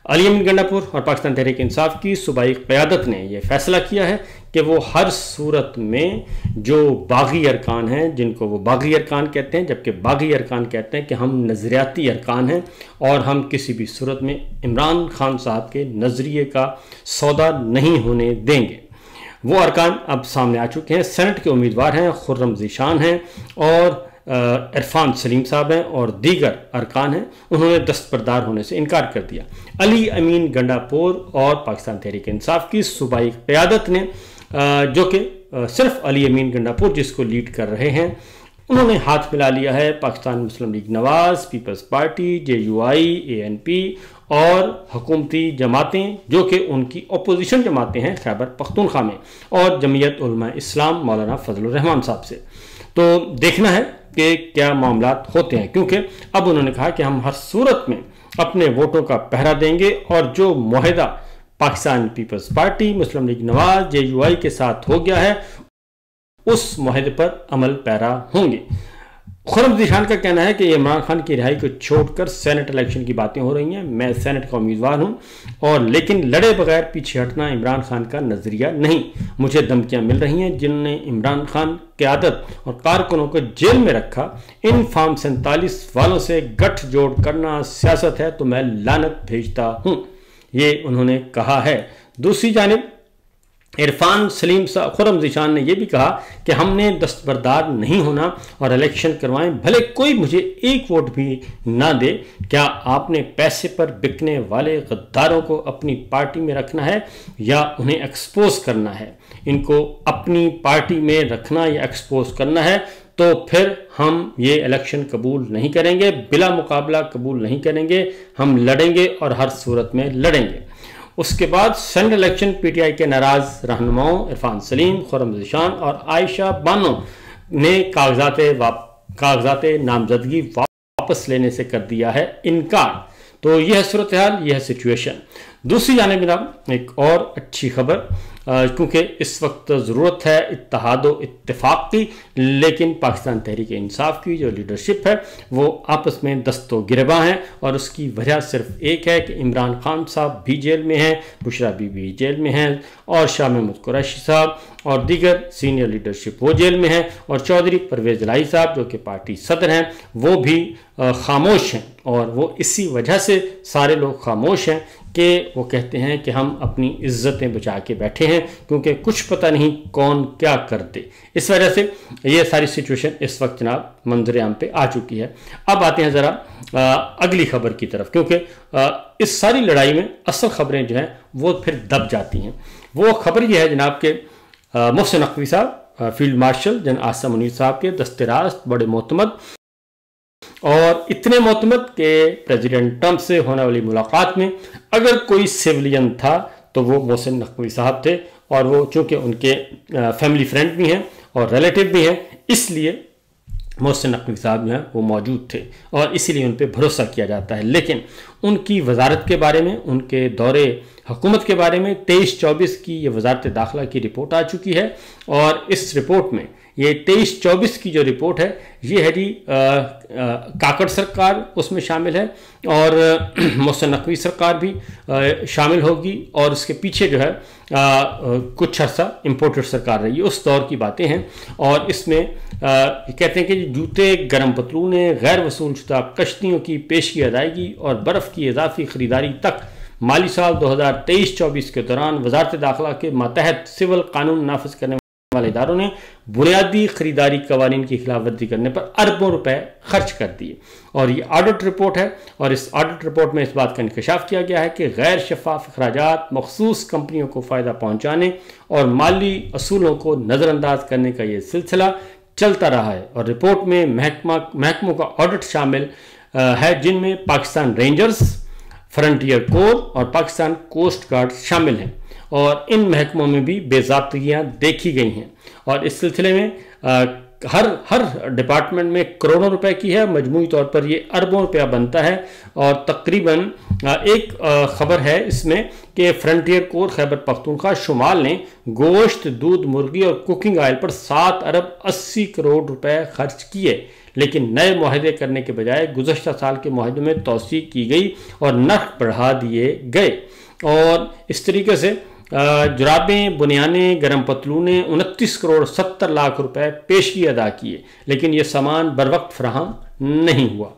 अली अमीन गंडापुर और पाकिस्तान तहरीक इंसाफ की सूबाई क़यादत ने यह फैसला किया है कि वो हर सूरत में जो बागी अरकान हैं, जिनको वो बागी अरकान कहते हैं, जबकि बागी अरकान कहते हैं कि हम नज़रियाती अरकान हैं और हम किसी भी सूरत में इमरान खान साहब के नज़रिए का सौदा नहीं होने देंगे। वो अरकान अब सामने आ चुके हैं। सेनेट के उम्मीदवार हैं, खुर्रम ज़ीशान हैं और इरफान सलीम साहब हैं और दीगर अरकान हैं। उन्होंने दस्तबरदार होने से इनकार कर दिया। अली अमीन गंडापुर और पाकिस्तान तहरीक इंसाफ की सूबाई क़यादत ने, जो कि सिर्फ अली अमीन गंडापुर जिसको लीड कर रहे हैं, उन्होंने हाथ मिला लिया है पाकिस्तान मुस्लिम लीग नवाज़, पीपल्स पार्टी, JUI, ANP और हुकूमती जमातें जो कि उनकी अपोजिशन जमातें हैं खैबर पख्तूनख्वा में, और जमीयत उलमा इस्लाम मौलाना फजलुर रहमान साहब से। तो देखना है कि क्या मामलात होते हैं, क्योंकि अब उन्होंने कहा कि हम हर सूरत में अपने वोटों का पहरा देंगे और जो मुआहदा पाकिस्तान पीपल्स पार्टी, मुस्लिम लीग नवाज, JUI के साथ हो गया है उस मुआहदे पर अमल पैरा होंगे। खुर्रम ज़ीशान का कहना है कि इमरान खान की रिहाई को छोड़कर सेनेट इलेक्शन की बातें हो रही हैं। मैं सेनेट का उम्मीदवार हूं और लेकिन लड़े बगैर पीछे हटना इमरान खान का नज़रिया नहीं। मुझे धमकियां मिल रही हैं जिनने इमरान खान क़यादत और कारकुनों को जेल में रखा। इन फार्म 47 वालों से गठजोड़ करना सियासत है तो मैं लानत भेजता हूँ, ये उन्होंने कहा है। दूसरी जानिब इरफान सलीम साहब, खुर्रम ज़ीशान ने यह भी कहा कि हमने दस्तबरदार नहीं होना और इलेक्शन करवाएं, भले कोई मुझे एक वोट भी ना दे। क्या आपने पैसे पर बिकने वाले गद्दारों को अपनी पार्टी में रखना है या उन्हें एक्सपोज करना है? इनको अपनी पार्टी में रखना या एक्सपोज करना है तो फिर हम ये इलेक्शन कबूल नहीं करेंगे, बिला मुकाबला कबूल नहीं करेंगे। हम लड़ेंगे और हर सूरत में लड़ेंगे। उसके बाद सेनेट इलेक्शन PTI के नाराज रहनुमाओं इरफान सलीम, खुर्रम ज़ीशान और आयशा बानो ने कागजात नामजदगी वापस लेने से कर दिया है इनकार। तो यह सूरत हाल, यह सिचुएशन। दूसरी जानिब जनाब एक और अच्छी खबर, क्योंकि इस वक्त ज़रूरत है इत्तेहाद व इत्तेफाक की, लेकिन पाकिस्तान तहरीक इंसाफ की जो लीडरशिप है वो आपस में दस्तो गिरबा हैं और उसकी वजह सिर्फ एक है कि इमरान खान साहब भी जेल में हैं, बुशरा बीबी जेल में हैं और शाह महमूद कुरैशी साहब और दीगर सीनियर लीडरशिप वो जेल में हैं और चौधरी परवेज़ इलाही साहब जो कि पार्टी सदर हैं वो भी खामोश हैं। और वो इसी वजह से सारे लोग खामोश हैं कि वो कहते हैं कि हम अपनी इज्जतें बचा के बैठे हैं, क्योंकि कुछ पता नहीं कौन क्या कर दे। इस वजह से ये सारी सिचुएशन इस वक्त जनाब मंजर आम पे आ चुकी है। अब आते हैं ज़रा अगली खबर की तरफ, क्योंकि इस सारी लड़ाई में असल खबरें जो हैं वो फिर दब जाती हैं। वो खबर ये है जनाब के मोहसिन नकवी साहब, फील्ड मार्शल जन आसिम मुनीर साहब के दस्ते रास्त बड़े मोतमद और इतने मोतमद के प्रेसिडेंट ट्रंप से होने वाली मुलाकात में अगर कोई सिविलियन था तो वो मोहसिन नकवी साहब थे। और वो चूँकि उनके फैमिली फ्रेंड भी हैं और रिलेटिव भी हैं, इसलिए मोहसिन नकवी साहब जो हैं वो मौजूद थे और इसीलिए उन पर भरोसा किया जाता है। लेकिन उनकी वजारत के बारे में, उनके दौरे हुकूमत के बारे में 23-24 की ये वजारत दाखिला की रिपोर्ट आ चुकी है और इस रिपोर्ट में ये 23-24 की जो रिपोर्ट है ये है जी काकड़ सरकार उसमें शामिल है और मोहसिन नकवी सरकार भी शामिल होगी और उसके पीछे जो है कुछ अर्सा इम्पोर्टेड सरकार रही है, उस दौर की बातें हैं। और इसमें कहते हैं कि जूते, गर्म पतलूनें, गैर वसूलशुदा कश्तियों की पेशगी अदायगी और बर्फ़ की इजाफी ख़रीदारी तक माली साल 2023-24 के दौरान वजारत दाखिला के मातहत सिविल कानून नाफिज करने वाले इदारों ने बुनियादी खरीदारी कवानीन की खिलाफवर्जी करने पर अरबों रुपए खर्च कर दिए। और ये ऑडिट रिपोर्ट है और इस ऑडिट रिपोर्ट में इस बात का इंकशाफ किया गया है कि गैर शफाफ अखराजात, मखसूस कंपनियों को फ़ायदा पहुँचाने और माली असूलों को नज़रअंदाज करने का ये सिलसिला चलता रहा है। और रिपोर्ट में महकमों का ऑडिट शामिल है जिनमें पाकिस्तान रेंजर्स, फ्रंटियर कोर और पाकिस्तान कोस्ट गार्ड शामिल हैं और इन महकमों में भी बेज़ाब्तियाँ देखी गई हैं। और इस सिलसिले में हर डिपार्टमेंट में करोड़ों रुपए की है, मजमूई तौर पर ये अरबों रुपया बनता है। और तकरीबन एक खबर है इसमें कि फ्रंटियर कोर खैबर पख्तूनख्वा शुमाल ने गोश्त, दूध, मुर्गी और कुकिंग ऑयल पर 7 अरब 80 करोड़ रुपए खर्च किए, लेकिन नए मुआहदे करने के बजाय गुज़श्ता साल के मुआहदे में तौसी की गई और नर्ख बढ़ा दिए गए। और इस तरीके से जुराबें, बुनियानें, गरम पतलूने 29 करोड़ 70 लाख रुपए पेशगी अदा किए, लेकिन ये सामान बर वक्त फराहम नहीं हुआ।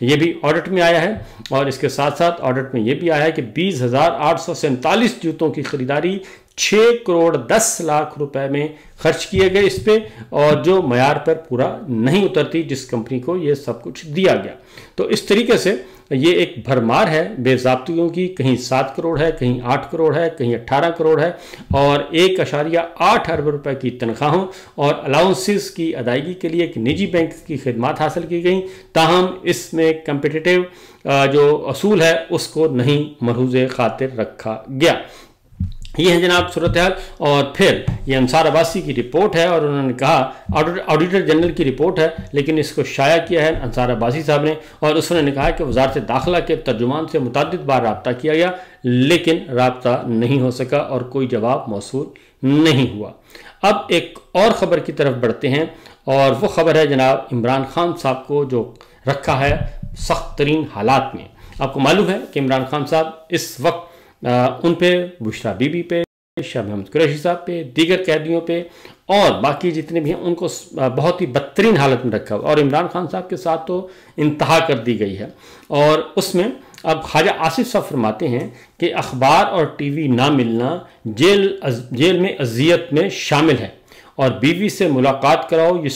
ये भी ऑडिट में आया है। और इसके साथ साथ ऑडिट में ये भी आया है कि 20,847 जूतों की खरीदारी 6 करोड़ 10 लाख रुपए में खर्च किए गए इस पे, और जो मयार पर पूरा नहीं उतरती जिस कंपनी को ये सब कुछ दिया गया। तो इस तरीके से ये एक भरमार है बेज़ाब्तियों की। कहीं 7 करोड़ है, कहीं 8 करोड़ है, कहीं 18 करोड़ है, और 1.8 अरब रुपए की तनख्वाहों और अलाउंसेस की अदायगी के लिए एक निजी बैंक की खिदमात हासिल की गई। ताहम इसमें कंपिटिटिव जो असूल है उसको नहीं मरहूज़ खातिर रखा गया। ये है जनाब सूरत हाल। और फिर ये अंसार अब्बासी की रिपोर्ट है, और उन्होंने कहा, ऑडिटर जनरल की रिपोर्ट है, लेकिन इसको शाया किया है अंसार अब्बासी साहब ने, और उसने कहा कि वजारत दाखिला के तर्जुमान से मुतअद्दिद बार रब्ता किया गया, लेकिन रब्ता नहीं हो सका और कोई जवाब मौसूल नहीं हुआ। अब एक और ख़बर की तरफ बढ़ते हैं, और वो ख़बर है जनाब इमरान खान साहब को जो रखा है सख्त तरीन हालात में। आपको मालूम है कि इमरान खान साहब इस वक्त उन पे, बुशरा बीबी पे, शाह महमूद कुरैशी साहब पे, दीगर कैदियों पे और बाकी जितने भी हैं उनको बहुत ही बदतरीन हालत में रखा हुआ, और इमरान खान साहब के साथ तो इंतहा कर दी गई है। और उसमें अब ख्वाजा आसिफ साहब फरमाते हैं कि अखबार और टीवी ना मिलना जेल में अजियत में शामिल है, और बीवी से मुलाकात कराओ, ये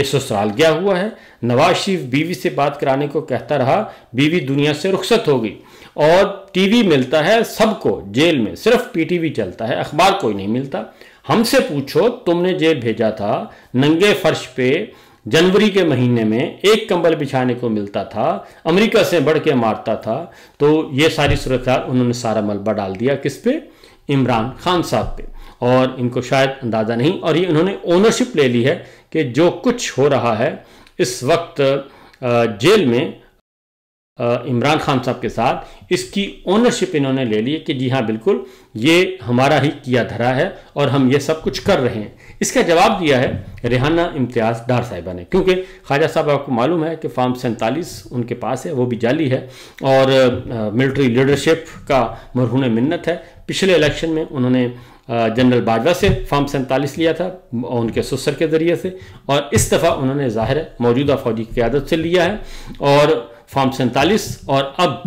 ससुराल गया हुआ है। नवाज शरीफ बीवी से बात कराने को कहता रहा, बीवी दुनिया से रुखसत हो गई, और टीवी मिलता है सबको जेल में, सिर्फ पीटीवी चलता है, अखबार कोई नहीं मिलता। हमसे पूछो, तुमने जेल भेजा था, नंगे फर्श पे जनवरी के महीने में एक कंबल बिछाने को मिलता था, अमेरिका से बढ़ के मारता था। तो ये सारी सूरत उन्होंने सारा मलबा डाल दिया किस पे? इमरान खान साहब पे, और इनको शायद अंदाज़ा नहीं, और ये उन्होंने ओनरशिप ले ली है कि जो कुछ हो रहा है इस वक्त जेल में इमरान खान साहब के साथ, इसकी ओनरशिप इन्होंने ले ली कि जी हाँ बिल्कुल ये हमारा ही किया धरा है और हम ये सब कुछ कर रहे हैं। इसका जवाब दिया है रेहाना इम्तियाज़ डार साहिबा ने, क्योंकि ख्वाजा साहब आपको मालूम है कि फॉर्म 47 उनके पास है, वो भी जाली है, और मिलिट्री लीडरशिप का मरहून मिन्नत है। पिछले इलेक्शन में उन्होंने जनरल बाजवा से फॉर्म 47 लिया था उनके ससुर के ज़रिए से, और इस दफ़ा उन्होंने ज़ाहिर है मौजूदा फौजी क़यादत से लिया है और फॉर्म 47। और अब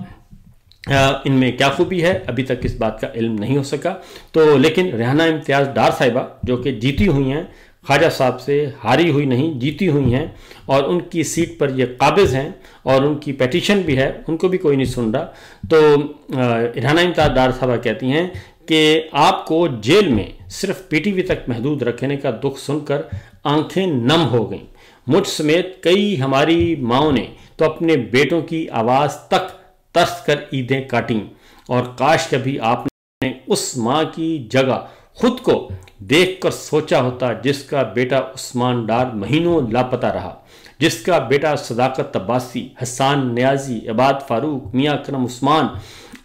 इनमें क्या खूबी है अभी तक इस बात का इल्म नहीं हो सका। तो लेकिन रेहाना इम्तियाज़ डार साहिबा जो कि जीती हुई हैं, ख्वाजा साहब से हारी हुई नहीं, जीती हुई हैं, और उनकी सीट पर ये काबिज़ हैं, और उनकी पेटिशन भी है, उनको भी कोई नहीं सुन रहा। तो रेहाना इम्तियाज़ डार साहिबा कहती हैं कि आपको जेल में सिर्फ पीटीवी तक महदूद रखने का दुख सुनकर आंखें नम हो गईं। मुझ समेत कई हमारी माओं ने तो अपने बेटों की आवाज़ तक तरस कर ईदें काटीं, और काश कभी आपने उस माँ की जगह खुद को देखकर सोचा होता जिसका बेटा उस्मान डार महीनों लापता रहा, जिसका बेटा सदाकत अब्बासी, हसन नियाजी, इबाद फारूक, मियाँ अकरम उस्मान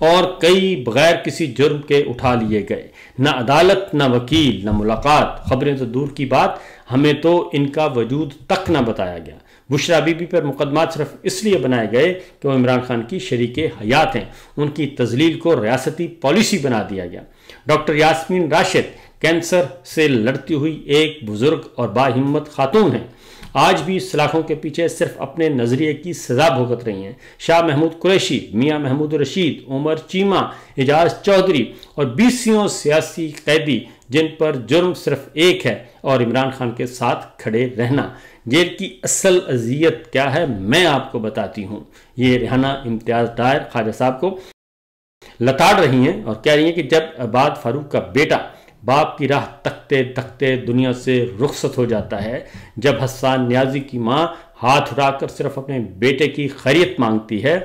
और कई बगैर किसी जुर्म के उठा लिए गए। न अदालत, न वकील, न मुलाकात, खबरें तो दूर की बात, हमें तो इनका वजूद तक न बताया गया। बुशरा बीबी पर मुकदमात सिर्फ इसलिए बनाए गए कि वो इमरान खान की शरीके हयात हैं, उनकी तजलील को रियासती पॉलिसी बना दिया गया। डॉक्टर यास्मीन राशिद कैंसर से लड़ती हुई एक बुजुर्ग और बाहिम्मत खातून हैं, आज भी सलाखों के पीछे सिर्फ अपने नज़रिए की सज़ा भुगत रही हैं। शाह महमूद कुरैशी, मियाँ महमूद रशीद, उमर चीमा, एजाज चौधरी और 20 सियासी कैदी जिन पर जुर्म सिर्फ एक है और इमरान खान के साथ खड़े रहना। जेल की असल अजियत क्या है मैं आपको बताती हूँ। ये रेहाना इम्तियाज़ डार ख्वाजा साहब को लताड़ रही हैं और कह रही हैं कि जब इबाद फारूक का बेटा बाप की राह तकते तकते दुनिया से रुखसत हो जाता है, जब हसन नियाजी की माँ हाथ उठाकर सिर्फ अपने बेटे की खैरियत मांगती है,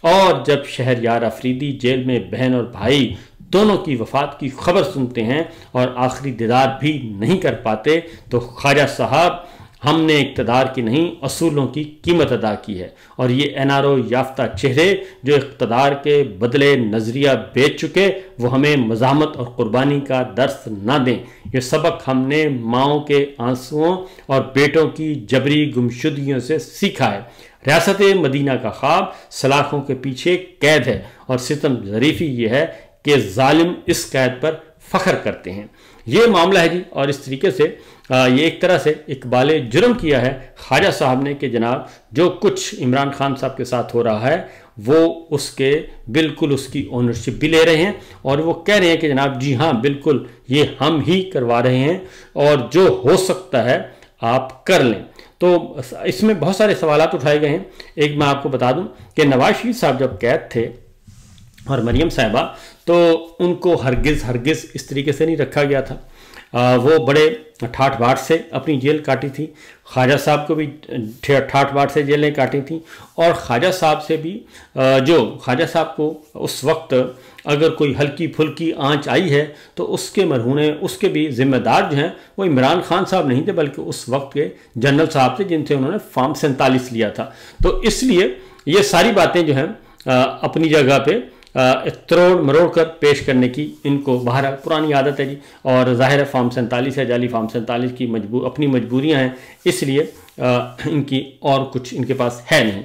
और जब शहरयार अफरीदी जेल में बहन और भाई दोनों की वफात की खबर सुनते हैं और आखिरी दीदार भी नहीं कर पाते, तो ख्वाजा साहब हमने इक़्तिदार की नहीं असूलों की कीमत अदा की है, और ये एनआरओ याफ्ता चेहरे जो इक़्तिदार के बदले नज़रिया बेच चुके वो हमें मज़ाहमत और कुर्बानी का दर्स ना दें। ये सबक हमने माओं के आंसुओं और बेटों की जबरी गुमशुदगियों से सीखा है। रियासत मदीना का ख्वाब सलाखों के पीछे कैद है, और सितम ज़रीफ़ी ये है कि जालिम इस कैद पर फ़ख्र करते हैं। ये मामला है जी। और इस तरीके से ये एक तरह से इकबाल जुर्म किया है ख्वाजा साहब ने कि जनाब जो कुछ इमरान खान साहब के साथ हो रहा है वो उसके बिल्कुल उसकी ओनरशिप भी ले रहे हैं, और वो कह रहे हैं कि जनाब जी हाँ बिल्कुल ये हम ही करवा रहे हैं, और जो हो सकता है आप कर लें। तो इसमें बहुत सारे सवालात उठाए गए हैं। एक मैं आपको बता दूं कि नवाज शरीफ साहब जब कैद थे और मरियम साहिबा, तो उनको हरगिज़ इस तरीके से नहीं रखा गया था। वो बड़े ठाठ बाट से अपनी जेल काटी थी। ख्वाजा साहब को भी ठाठ बाट से जेलें काटी थी, और ख्वाजा साहब से भी जो ख्वाजा साहब को उस वक्त अगर कोई हल्की फुल्की आंच आई है तो उसके मरहूने उसके भी जिम्मेदार जो हैं वो इमरान खान साहब नहीं थे, बल्कि उस वक्त के जनरल साहब थे जिनसे उन्होंने फॉर्म 47 लिया था। तो इसलिए ये सारी बातें जो हैं अपनी जगह पे तरोड़ मरोड़ कर पेश करने की इनको बाहर पुरानी आदत है जी। और ज़ाहिर है फॉर्म 47 है, जाली फॉर्म 47 की अपनी मजबूरियां हैं, इसलिए इनकी और कुछ इनके पास है नहीं।